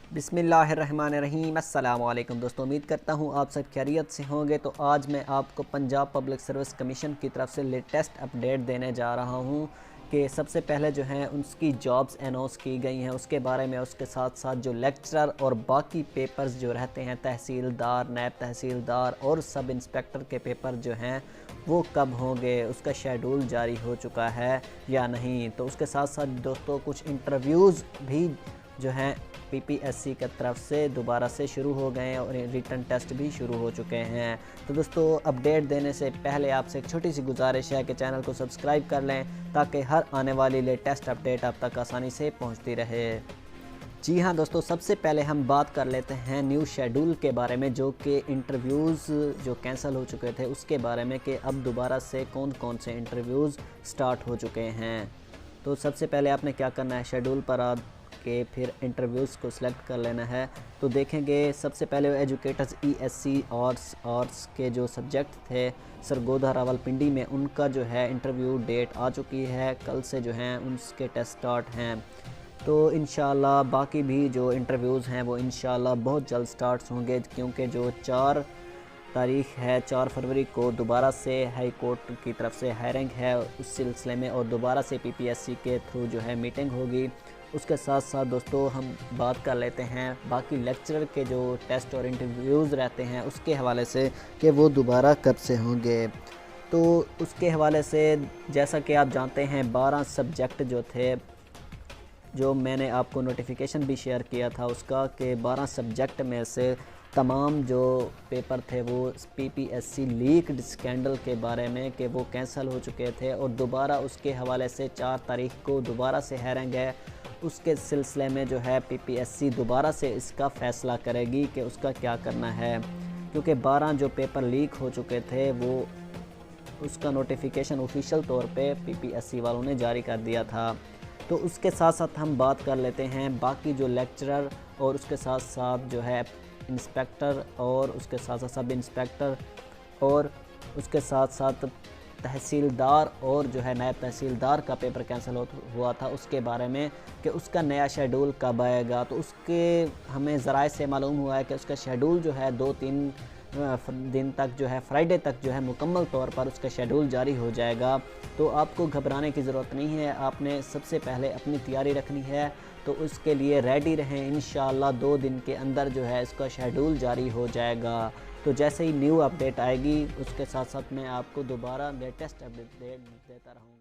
बिस्मिल्लाहिर्रहमानिर्रहीम। अस्सलाम वालेकुम दोस्तों, उम्मीद करता हूँ आप सब खैरियत से होंगे। तो आज मैं आपको पंजाब पब्लिक सर्विस कमीशन की तरफ से लेटेस्ट अपडेट देने जा रहा हूँ कि सबसे पहले जो हैं उसकी जॉब्स अनाउंस की गई हैं उसके बारे में, उसके साथ साथ जो लेक्चरर और बाकी पेपर्स जो रहते हैं तहसीलदार, नायब तहसीलदार और सब इंस्पेक्टर के पेपर जो हैं वो कब होंगे, उसका शेड्यूल जारी हो चुका है या नहीं। तो उसके साथ साथ दोस्तों कुछ इंटरव्यूज़ भी जो हैं पीपीएससी की तरफ से दोबारा से शुरू हो गए हैं और रिटन टेस्ट भी शुरू हो चुके हैं। तो दोस्तों अपडेट देने से पहले आपसे एक छोटी सी गुजारिश है कि चैनल को सब्सक्राइब कर लें ताकि हर आने वाली लेटेस्ट अपडेट आप तक आसानी से पहुंचती रहे। जी हाँ दोस्तों, सबसे पहले हम बात कर लेते हैं न्यू शेड्यूल के बारे में, जो कि इंटरव्यूज़ जो कैंसिल हो चुके थे उसके बारे में कि अब दोबारा से कौन कौन से इंटरव्यूज़ स्टार्ट हो चुके हैं। तो सबसे पहले आपने क्या करना है, शेड्यूल पर आ के फिर इंटरव्यूज़ को सिलेक्ट कर लेना है। तो देखेंगे सबसे पहले एजुकेटर्स ईएससी आर्ट्स के जो सब्जेक्ट थे सरगोधा रावलपिंडी में, उनका जो है इंटरव्यू डेट आ चुकी है। कल से जो हैं उनके टेस्ट स्टार्ट हैं। तो इंशाल्लाह बाकी भी जो इंटरव्यूज़ हैं वो इंशाल्लाह बहुत जल्द स्टार्ट होंगे, क्योंकि जो 4 तारीख़ है 4 फरवरी को दोबारा से हाई कोर्ट की तरफ से हायरिंग है उस सिलसिले में, और दोबारा से पीपीएससी के थ्रू जो है मीटिंग होगी। उसके साथ साथ दोस्तों हम बात कर लेते हैं बाकी लेक्चरर के जो टेस्ट और इंटरव्यूज़ रहते हैं उसके हवाले से कि वो दोबारा कब से होंगे। तो उसके हवाले से जैसा कि आप जानते हैं 12 सब्जेक्ट जो थे, जो मैंने आपको नोटिफिकेशन भी शेयर किया था उसका, कि 12 सब्जेक्ट में से तमाम जो पेपर थे वो पीपीएससी लीक्ड स्कैंडल के बारे में कि वो कैंसिल हो चुके थे, और दोबारा उसके हवाले से 4 तारीख़ को दोबारा से हायरिंग है। उसके सिलसिले में जो है पीपीएससी दोबारा से इसका फ़ैसला करेगी कि उसका क्या करना है, क्योंकि 12 जो पेपर लीक हो चुके थे वो उसका नोटिफिकेशन ऑफिशियल तौर पे पीपीएससी वालों ने जारी कर दिया था। तो उसके साथ साथ हम बात कर लेते हैं बाकी जो लेक्चरर और उसके साथ साथ जो है इंस्पेक्टर और उसके साथ साथ सब इंस्पेक्टर और उसके साथ साथ तहसीलदार और जो है नायब तहसीलदार का पेपर कैंसिल हुआ था उसके बारे में कि उसका नया शेड्यूल कब आएगा। तो उसके हमें ज़राए से मालूम हुआ है कि उसका शेड्यूल जो है 2-3 दिन तक जो है फ्राइडे तक जो है मुकम्मल तौर पर उसका शेड्यूल जारी हो जाएगा। तो आपको घबराने की ज़रूरत नहीं है, आपने सबसे पहले अपनी तैयारी रखनी है। तो उसके लिए रेडी रहें, इंशाल्लाह 2 दिन के अंदर जो है इसका शेड्यूल जारी हो जाएगा। तो जैसे ही न्यू अपडेट आएगी उसके साथ साथ मैं आपको दोबारा लेटेस्ट अपडेट देता रहूँगा।